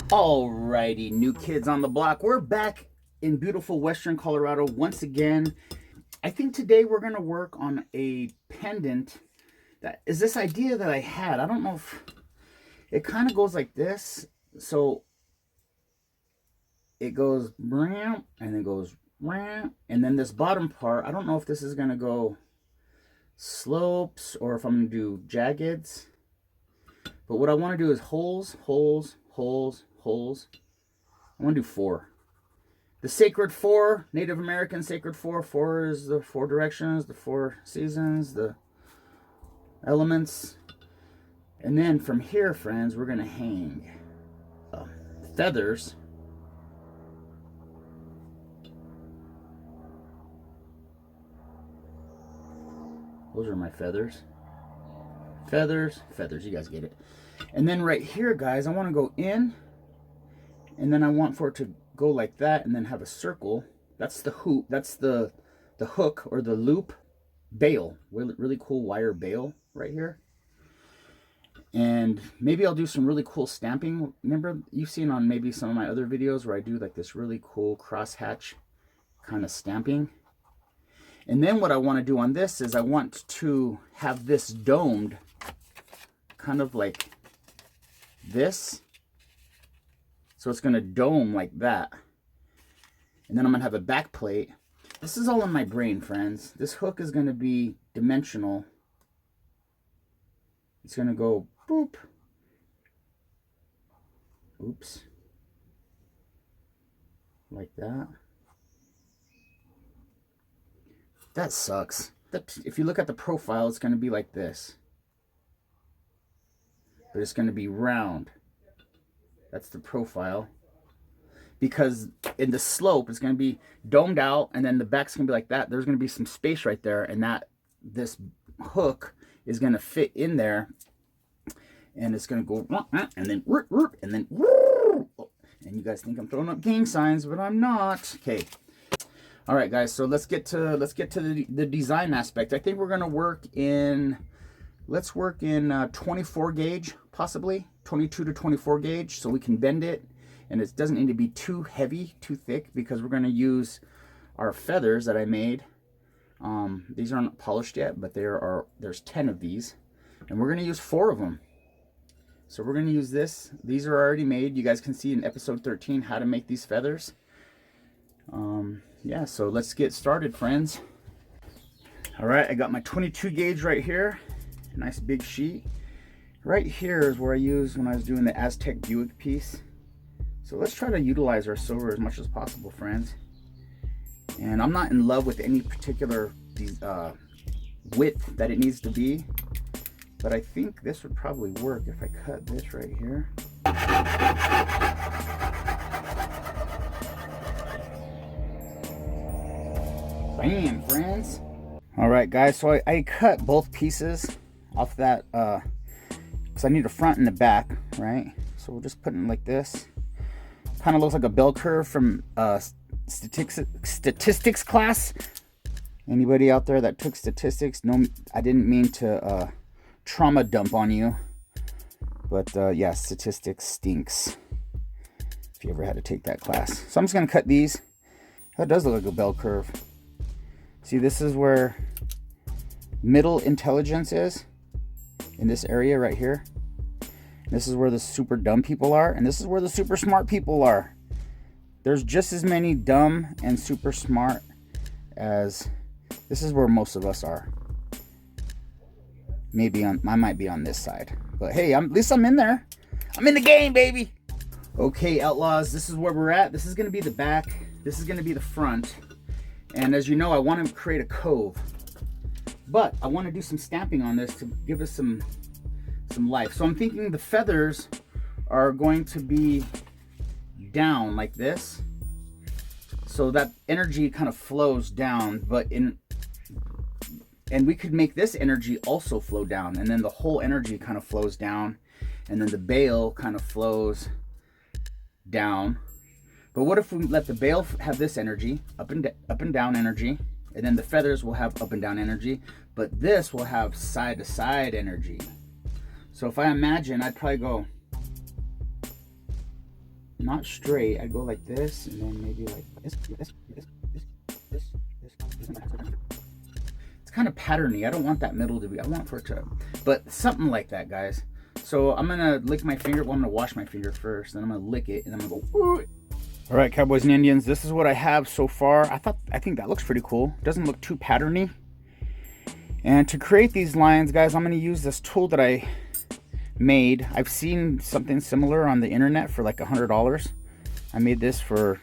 Alrighty, new kids on the block. We're back in beautiful Western Colorado once again. I think today we're going to work on a pendant. That is this idea that I had. I don't know if it kind of goes like this. So it goes and then goes and then this bottom part, I don't know if this is going to go slopes or if I'm going to do jaggeds. But what I want to do is holes. I want to do 4. The sacred 4, Native American sacred 4. 4 is the 4 directions, the 4 seasons, the elements. And then from here, friends, we're going to hang feathers. Those are my feathers. Feathers, you guys get it. And then right here, guys, I want to go in, and then I want for it to go like that, and then have a circle. That's the hoop. That's the hook or the loop bail. Really cool wire bail right here. And maybe I'll do some really cool stamping. Remember, you've seen on maybe some of my other videos where I do like this really cool crosshatch kind of stamping. And then what I want to do on this is I want to have this domed, kind of like this. So it's going to dome like that. And then I'm going to have a back plate. This is all in my brain, friends. This hook is going to be dimensional. It's going to go boop. Oops. Like that. That sucks. If you look at the profile, it's going to be like this. But it's going to be round. That's the profile. Because in the slope, it's going to be domed out, and then the back's going to be like that. There's going to be some space right there, and this hook is going to fit in there. And it's going to go, and then, and then, and you guys think I'm throwing up gang signs, but I'm not. Okay. All right, guys, so let's get to the design aspect. I think we're going to work in, let's work in 24 gauge, possibly 22 to 24 gauge, so we can bend it, and it doesn't need to be too heavy, too thick, because we're going to use our feathers that I made. These aren't polished yet, but there's 10 of these, and we're going to use 4 of them. So we're going to use this. These are already made. You guys can see in episode 13 how to make these feathers. Yeah, so let's get started, friends. All right, I got my 22 gauge right here. Nice big sheet. Right here is where I used when I was doing the Aztec Buick piece. So let's try to utilize our silver as much as possible, friends. And I'm not in love with any particular width that it needs to be, but I think this would probably work if I cut this right here. Bam, friends. All right, guys, so I cut both pieces off that because I need a front and a back, right? So we'll just put it like this. Kind of looks like a bell curve from statistics class. Anybody out there that took statistics? No, I didn't mean to trauma dump on you, but yeah, statistics stinks if you ever had to take that class. So I'm just gonna cut these. That does look like a bell curve. See, this is where middle intelligence is, in this area right here. This is where the super dumb people are, and this is where the super smart people are. There's just as many dumb and super smart as, this is where most of us are. Maybe I might be on this side, but hey, at least I'm in there. I'm in the game, baby. Okay, outlaws, this is where we're at. This is gonna be the back. This is gonna be the front. And as you know, I want to create a cove, but I want to do some stamping on this to give us some life. So I'm thinking the feathers are going to be down like this, so that energy kind of flows down, and we could make this energy also flow down, and then the whole energy kind of flows down, and then the bail kind of flows down. But what if we let the bail have this energy, up and down energy, and then the feathers will have up and down energy, but this will have side to side energy. So if I imagine, I'd probably go not straight. I'd go like this, and then maybe like this. It's kind of patterny. I don't want that middle to be. I want for it to, but something like that, guys. So I'm gonna lick my finger. Well, I'm gonna wash my finger first, then I'm gonna lick it, and I'm gonna go. Ooh. All right, Cowboys and Indians. This is what I have so far. I think that looks pretty cool. It doesn't look too patterny. And to create these lines, guys, I'm gonna use this tool that I made. I've seen something similar on the internet for like $100. I made this for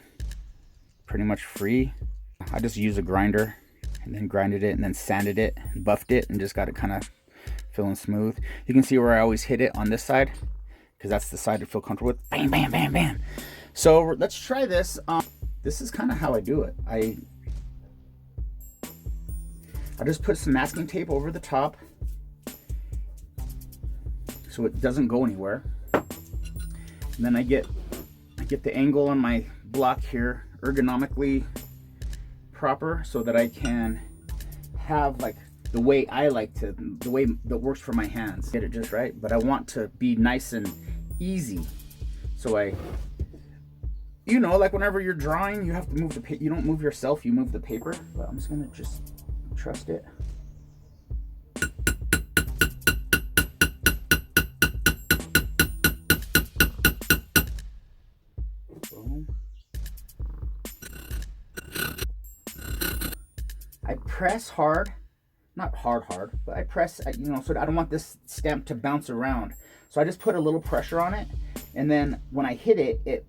pretty much free. I just used a grinder and then grinded it and then sanded it, buffed it, and just got it kind of feeling smooth. You can see where I always hit it on this side because that's the side I feel comfortable with. Bam, bam, bam, bam. So let's try this. This is kind of how I do it. I just put some masking tape over the top so it doesn't go anywhere. And then I get the angle on my block here ergonomically proper so that I can have like the way I like to, the way that works for my hands. Get it just right, but I want to be nice and easy. So you know, like whenever you're drawing, you have to move the paper. You don't move yourself, you move the paper. But I'm just gonna trust it. Boom. I press hard, not hard, but I press, you know, so I don't want this stamp to bounce around. So I just put a little pressure on it, and then when I hit it, it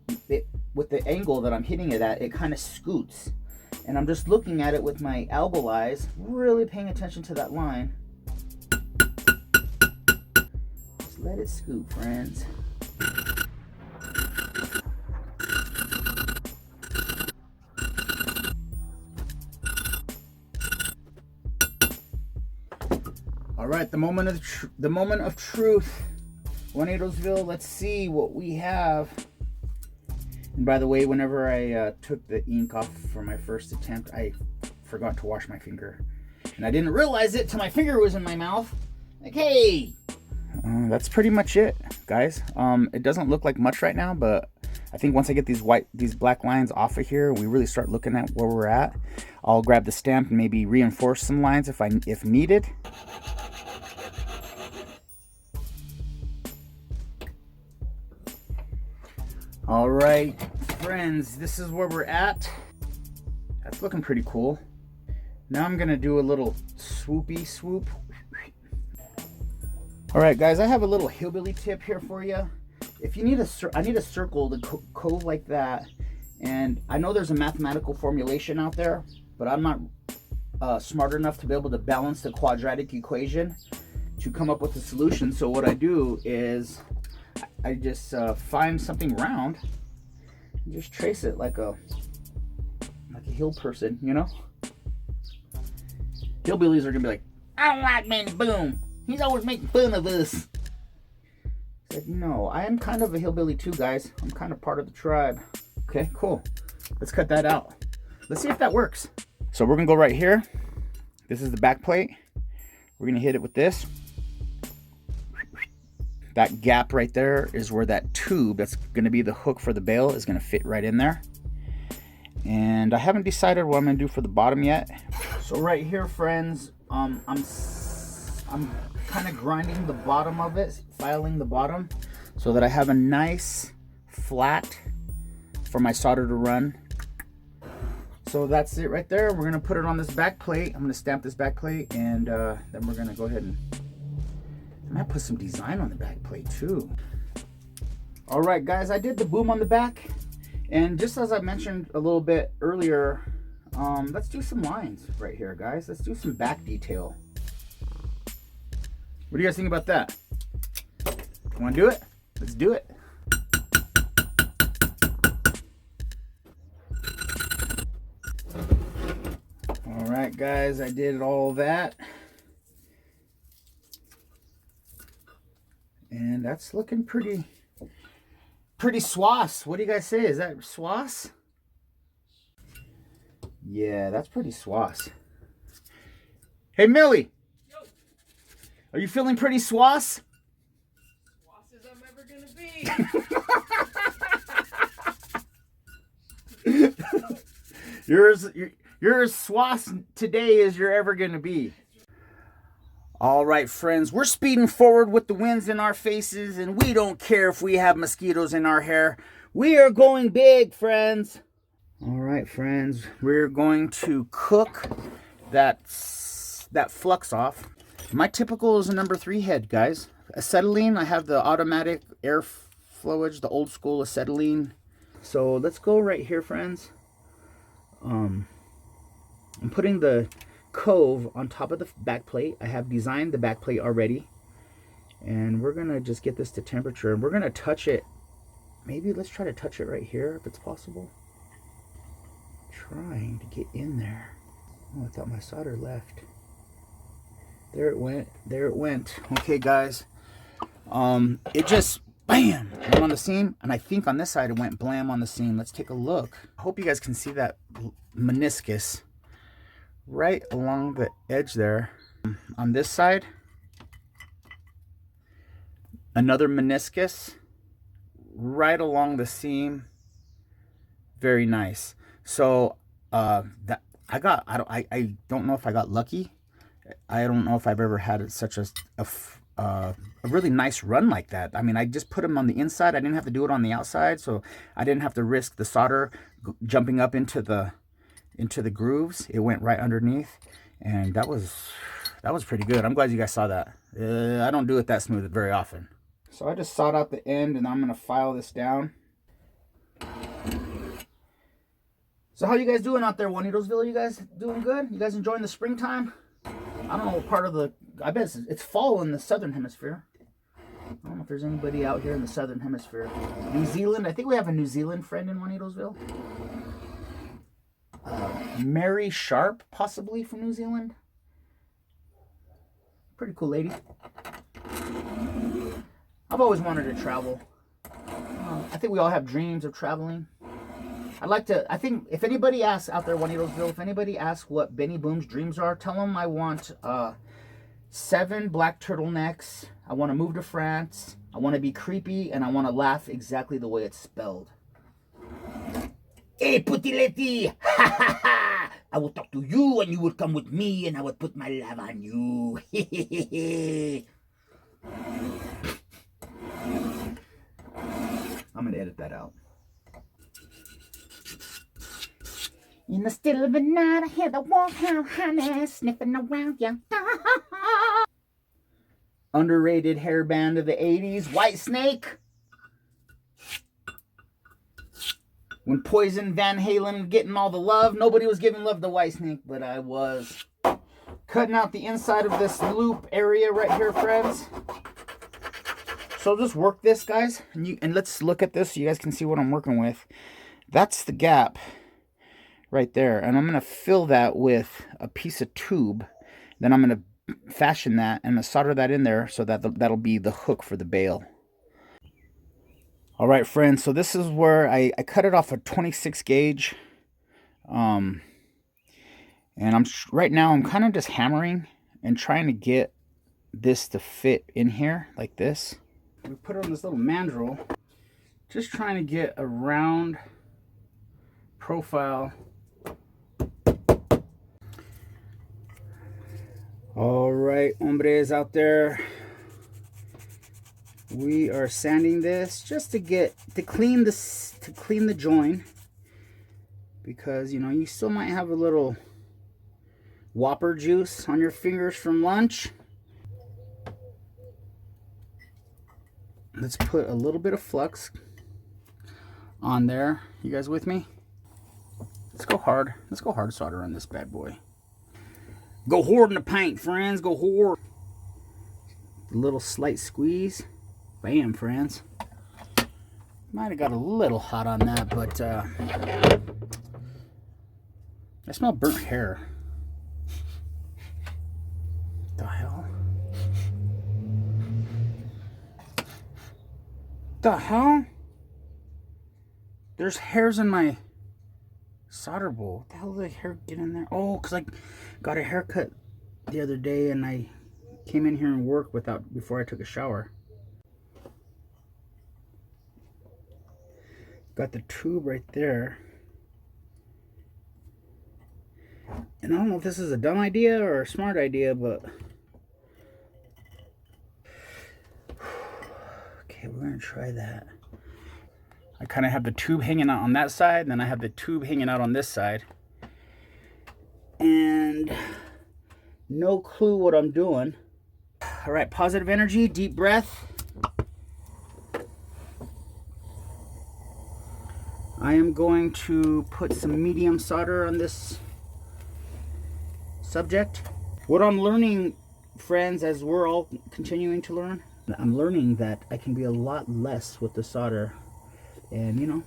with the angle that I'm hitting it at, it kind of scoots. And I'm just looking at it with my algal eyes, really paying attention to that line. Just let it scoot, friends. All right, the moment of truth. Juanitosville, let's see what we have. And by the way, whenever I took the ink off for my first attempt, I forgot to wash my finger. And I didn't realize it till my finger was in my mouth. Like, hey! That's pretty much it, guys. It doesn't look like much right now, but I think once I get these black lines off of here, we really start looking at where we're at. I'll grab the stamp and maybe reinforce some lines if needed. All right, friends, this is where we're at. That's looking pretty cool. Now I'm gonna do a little swoopy swoop. All right, guys, I have a little hillbilly tip here for you. If you need I need a circle to cove like that. And I know there's a mathematical formulation out there, but I'm not smart enough to be able to balance the quadratic equation to come up with a solution. So what I do is I just find something round and just trace it like a hill person, you know? Hillbillies are gonna be like, I don't like Manny Boom. He's always making fun of us. I said, no, I am kind of a hillbilly too, guys. I'm kind of part of the tribe. Okay, cool. Let's cut that out. Let's see if that works. So we're gonna go right here. This is the back plate. We're gonna hit it with this. That gap right there is where that tube that's going to be the hook for the bail is going to fit right in there. And I haven't decided what I'm going to do for the bottom yet. So right here, friends, I'm kind of grinding the bottom of it, filing the bottom so that I have a nice flat for my solder to run. So that's it right there. We're going to put it on this back plate. I'm going to stamp this back plate, and then we're going to go ahead and I might put some design on the back plate too. All right, guys, I did the boom on the back, and just as I mentioned a little bit earlier, let's do some lines right here, guys. Let's do some back detail. What do you guys think about that? Want to do it? Let's do it. All right, guys, I did all that. And that's looking pretty swass. What do you guys say? Is that swass? Yeah, that's pretty swass. Hey, Millie. Yo. Are you feeling pretty swass? You're as swass today as you're ever going to be. All right, friends, we're speeding forward with the winds in our faces, and we don't care if we have mosquitoes in our hair. We are going big, friends. All right, friends, we're going to cook that flux off. My typical is a number 3 head, guys. Acetylene, I have the automatic air flowage, the old school acetylene. So let's go right here, friends. I'm putting the cove on top of the back plate. I have designed the back plate already, and we're gonna just get this to temperature, and we're gonna touch it. Maybe let's try to touch it right here if it's possible. Trying to get in there. Oh, I thought my solder left. There it went. There it went. Okay, guys. It just bam went on the seam, and I think on this side it went blam on the seam. Let's take a look. I hope you guys can see that meniscus right along the edge there. On this side, another meniscus right along the seam. Very nice. So that I don't know if I got lucky. I don't know if I've ever had such a really nice run like that. I mean, I just put them on the inside. I didn't have to do it on the outside, so I didn't have to risk the solder jumping up into the grooves. It went right underneath, and that was pretty good. I'm glad you guys saw that. I don't do it that smooth very often. So I just sawed out the end, and I'm gonna file this down. So how you guys doing out there, Juanitosville? You guys doing good? You guys enjoying the springtime? I don't know what part of the... I bet it's fall in the southern hemisphere. I don't know if there's anybody out here in the southern hemisphere. New Zealand. I think we have a New Zealand friend in Juanitosville. Mary Sharp, possibly from New Zealand. Pretty cool lady. I've always wanted to travel. I think we all have dreams of traveling. I think if anybody asks out there, Juanitosville, if anybody asks what Benny Boom's dreams are, tell them I want 7 black turtlenecks. I want to move to France. I want to be creepy, and I want to laugh exactly the way it's spelled. Hey, Putileti! Ha ha ha! I will talk to you, and you will come with me, and I will put my love on you. I'm going to edit that out. In the still of the night, I hear the wolfhound honey sniffing around you. Underrated hairband of the 80s, Whitesnake. When Poison Van Halen getting all the love, nobody was giving love to Whitesnake, but I was. Cutting out the inside of this loop area right here, friends. So just work this, guys, and let's look at this so you guys can see what I'm working with. That's the gap right there, and I'm going to fill that with a piece of tube. Then I'm going to fashion that and solder that in there so that that'll be the hook for the bail. All right, friends, so this is where I cut it off a 26 gauge. And right now I'm kind of just hammering and trying to get this to fit in here like this. We put it on this little mandrel, just trying to get a round profile. All right, hombres out there, we are sanding this just to clean the joint, because you know you still might have a little Whopper juice on your fingers from lunch. Let's put a little bit of flux on there. You guys with me? Let's go hard. Let's go hard solder on this bad boy. Go hard in the paint, friends. Go hard. A little slight squeeze. Bam, friends. Might have got a little hot on that, but I smell burnt hair. The hell? The hell? There's hairs in my solder bowl. What the hell did the hair get in there? Oh, because I got a haircut the other day and I came in here and worked before I took a shower. Got the tube right there. And I don't know if this is a dumb idea or a smart idea, but okay, we're gonna try that. I kind of have the tube hanging out on that side, and then I have the tube hanging out on this side. And no clue what I'm doing. All right, positive energy, deep breath. I am going to put some medium solder on this subject. What I'm learning, friends, as we're all continuing to learn, I'm learning that I can be a lot less with the solder. And you know,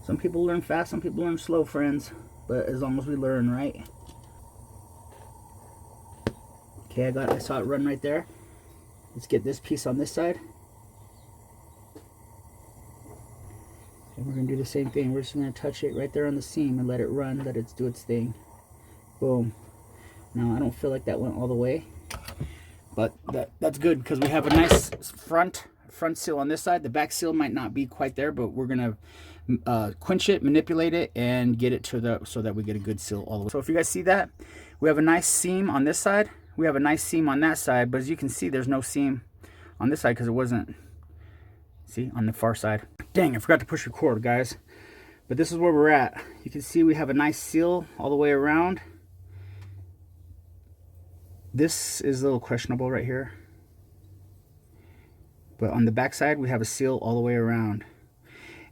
some people learn fast, some people learn slow, friends. But as long as we learn, right? Okay, I saw it run right there. Let's get this piece on this side. And we're gonna do the same thing. We're just gonna touch it right there on the seam and let it run, let it do its thing. Boom. Now I don't feel like that went all the way, but that's good because we have a nice front seal on this side. The back seal might not be quite there, but we're gonna quench it, manipulate it, and get it to so that we get a good seal all the way. So if you guys see that, we have a nice seam on this side. We have a nice seam on that side, but as you can see, there's no seam on this side because it wasn't. See, on the far side. Dang, I forgot to push record, guys. But this is where we're at. You can see we have a nice seal all the way around. This is a little questionable right here. But on the back side, we have a seal all the way around.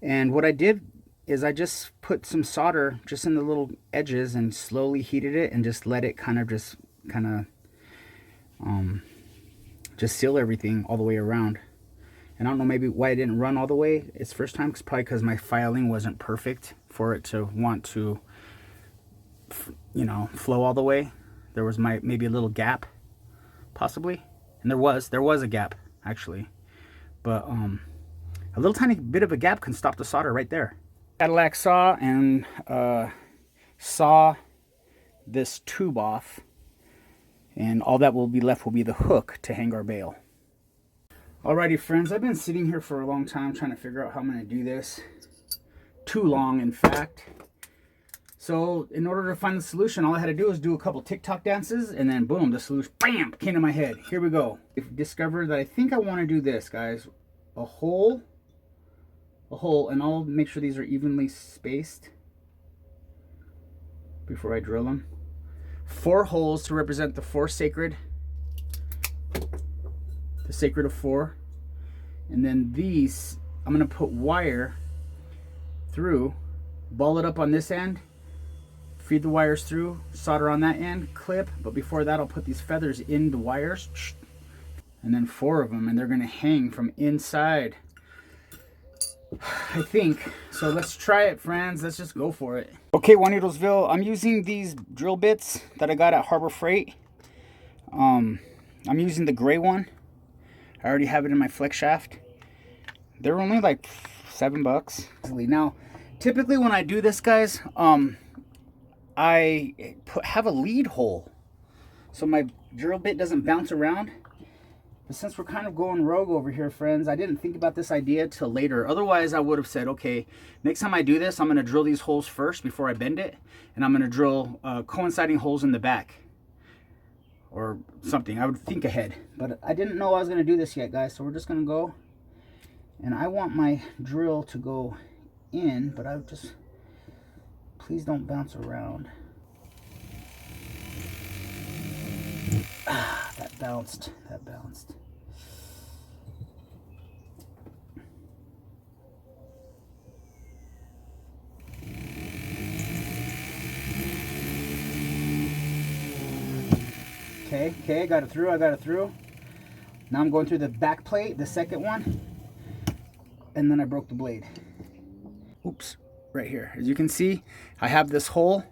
And what I did is I just put some solder just in the little edges and slowly heated it and just let it just seal everything all the way around. And I don't know maybe why it didn't run all the way its first time. It's probably because my filing wasn't perfect for it to want to, you know, flow all the way. There was maybe a little gap, possibly. And there was a gap, actually. But a little tiny bit of a gap can stop the solder right there. Cadillac saw and saw this tube off. And all that will be left will be the hook to hang our bale. Alrighty, friends, I've been sitting here for a long time trying to figure out how I'm going to do this. Too long, in fact. So, in order to find the solution, all I had to do was do a couple TikTok dances, and then boom, the solution, bam, came to my head. Here we go. I've discovered that I think I want to do this, guys. A hole, and I'll make sure these are evenly spaced before I drill them. 4 holes to represent the 4 sacred. The sacred of 4. And then these, I'm going to put wire through, ball it up on this end, feed the wires through, solder on that end, clip. But before that, I'll put these feathers in the wires. And then 4 of them, and they're going to hang from inside, I think. So let's try it, friends. Let's just go for it. Okay, Juanitosville, I'm using these drill bits that I got at Harbor Freight. I'm using the gray one. I already have it in my flex shaft. They're only like $7. Now, typically when I do this, guys, I have a lead hole, so my drill bit doesn't bounce around. But since we're kind of going rogue over here, friends, I didn't think about this idea till later. Otherwise, I would have said, okay, next time I do this, I'm going to drill these holes first before I bend it, and I'm going to drill coinciding holes in the back. Or something. I would think ahead. But I didn't know I was going to do this yet, guys. So we're just going to go. And I want my drill to go in. But I just... please don't bounce around. Ah, that bounced. That bounced. Okay, I got it through. Now I'm going through the back plate, the second one, and then I broke the blade. Oops, right here. As you can see, I have this hole,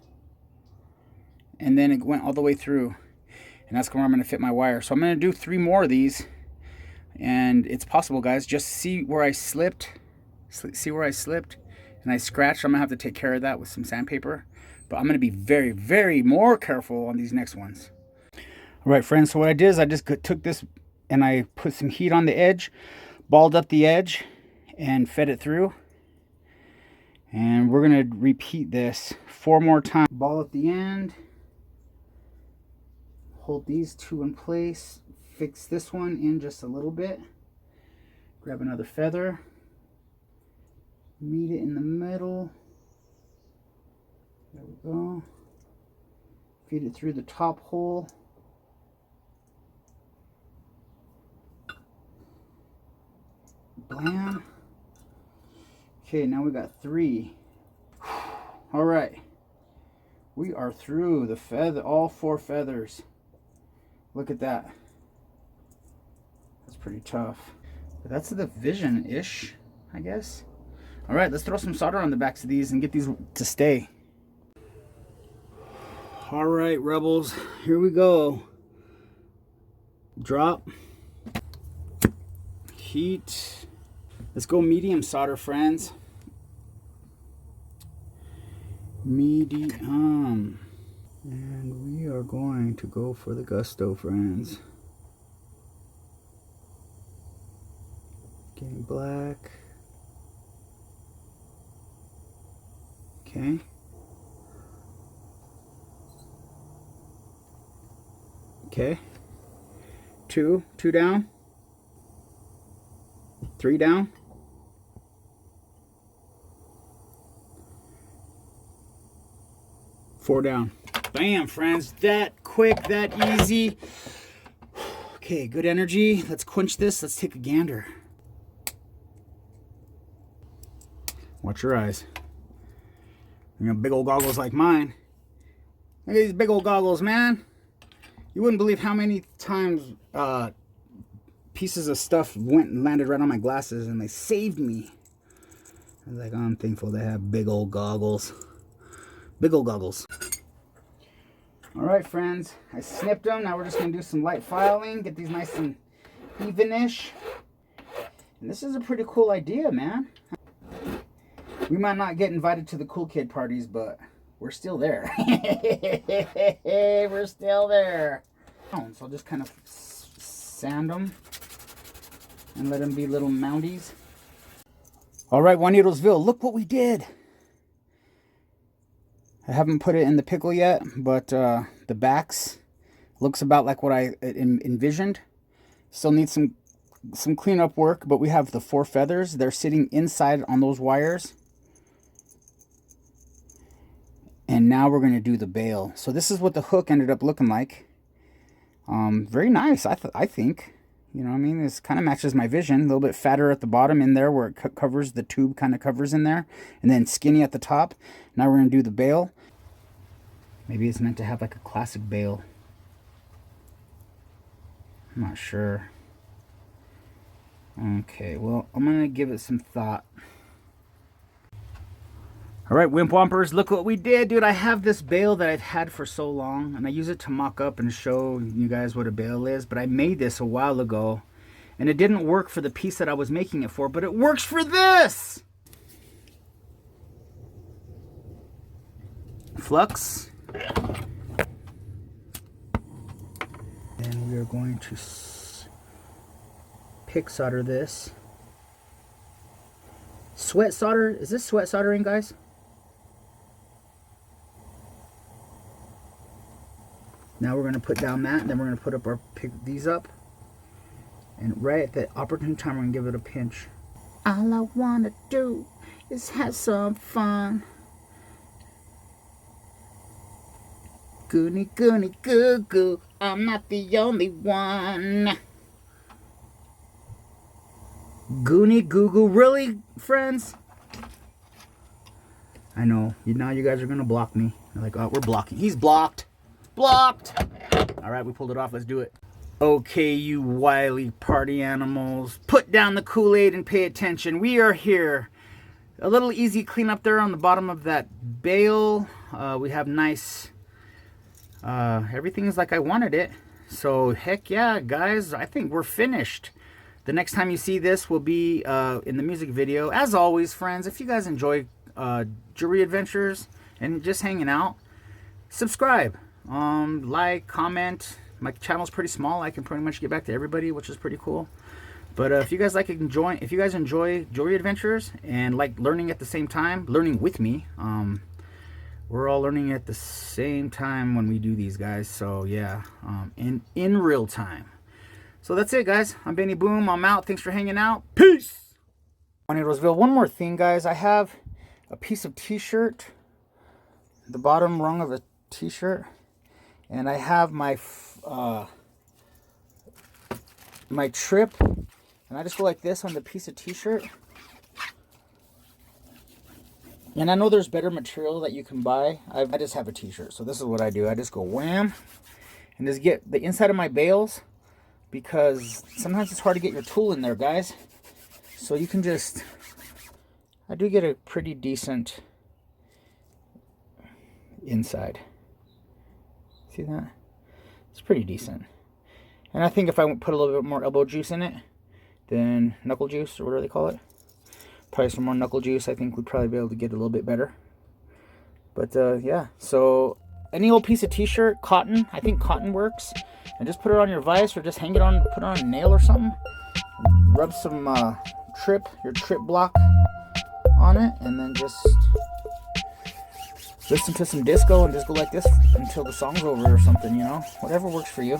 and then it went all the way through, and that's where I'm going to fit my wire. So I'm going to do 3 more of these, and it's possible, guys. Just see where I slipped. See where I slipped, and I scratched. I'm going to have to take care of that with some sandpaper, but I'm going to be very, very more careful on these next ones. All right, friends, so what I did is I just took this and I put some heat on the edge, balled up the edge, and fed it through. And we're going to repeat this 4 more times. Ball at the end. Hold these 2 in place. Fix this one in just a little bit. Grab another feather. Meet it in the middle. There we go. Feed it through the top hole. Blam. Okay, now we got 3. All right. We are through the feather, all 4 feathers. Look at that. That's pretty tough. But that's the vision-ish, I guess. All right, let's throw some solder on the backs of these and get these to stay. All right, rebels, here we go. Drop. Heat. Let's go medium solder, friends. Medium. And we are going to go for the gusto, friends. Getting black. Okay. Okay. 2 down. 3 down. 4 down. Bam, friends. That quick, that easy. Okay, good energy. Let's quench this. Let's take a gander. Watch your eyes. You know, big old goggles like mine. Look at these big old goggles, man. You wouldn't believe how many times pieces of stuff went and landed right on my glasses, and they saved me. I was like, I'm thankful they have big old goggles. Big old goggles. All right, friends. I snipped them. Now we're just going to do some light filing. Get these nice and even-ish. And this is a pretty cool idea, man. We might not get invited to the cool kid parties, but we're still there. We're still there. So I'll just kind of sand them and let them be little mounties. All right, Juanitosville, look what we did. I haven't put it in the pickle yet, but the backs looks about like what I envisioned. Still need some cleanup work, but we have the 4 feathers. They're sitting inside on those wires. And now we're going to do the bail. So this is what the hook ended up looking like. Very nice, I think. You know what I mean? This kind of matches my vision. A little bit fatter at the bottom in there where it covers, the tube kind of covers in there. And then skinny at the top. Now we're going to do the bail. Maybe it's meant to have like a classic bail. I'm not sure. Okay, well, I'm going to give it some thought. All right, Wimp Wompers, look what we did, dude. I have this bail that I've had for so long, and I use it to mock up and show you guys what a bail is, but I made this a while ago, and it didn't work for the piece that I was making it for, but it works for this! Flux. And we are going to pick solder this. Sweat solder, is this sweat soldering, guys? Now we're going to put down that, and then we're going to put up pick these up. And right at the opportune time, we're going to give it a pinch. All I want to do is have some fun. Goonie, goonie, goo goo, I'm not the only one. Goonie, goo goo, really, friends? I know, now you guys are going to block me. They're like, oh, we're blocking. He's blocked. Blocked. All right, we pulled it off. Let's do it. Okay, you wily party animals, put down the Kool-Aid and pay attention. We are here. A little easy cleanup there on the bottom of that bail. We have nice, everything is like I wanted it. So heck yeah, guys, I think we're finished. The next time you see this will be in the music video. As always, friends, if you guys enjoy jewelry adventures and just hanging out, subscribe. Like, comment. My channel's pretty small. I can pretty much get back to everybody, which is pretty cool. But if you guys enjoy jewelry adventures and like learning at the same time, learning with me, we're all learning at the same time when we do these, guys. So yeah, in real time. So that's it, guys. I'm Benny Boom. I'm out. Thanks for hanging out. Peace. I wanted to reveal one more thing, guys. I have a piece of t-shirt, the bottom rung of a t-shirt, and I have my my trip, and I just go like this on the piece of t-shirt. And I know there's better material that you can buy. I just have a t-shirt, so this is what I do. I just go wham, and just get the inside of my bales, because sometimes it's hard to get your tool in there, guys. So you can just, I do get a pretty decent inside. See that? It's pretty decent. And I think if I put a little bit more elbow juice in it, then knuckle juice, or whatever they call it, probably some more knuckle juice, I think we'd probably be able to get a little bit better. But yeah, so any old piece of t-shirt, cotton, I think cotton works, and just put it on your vise, or just hang it on, put it on a nail or something. Rub some your trip block on it, and then just listen to some disco and just go like this until the song's over or something, you know, whatever works for you.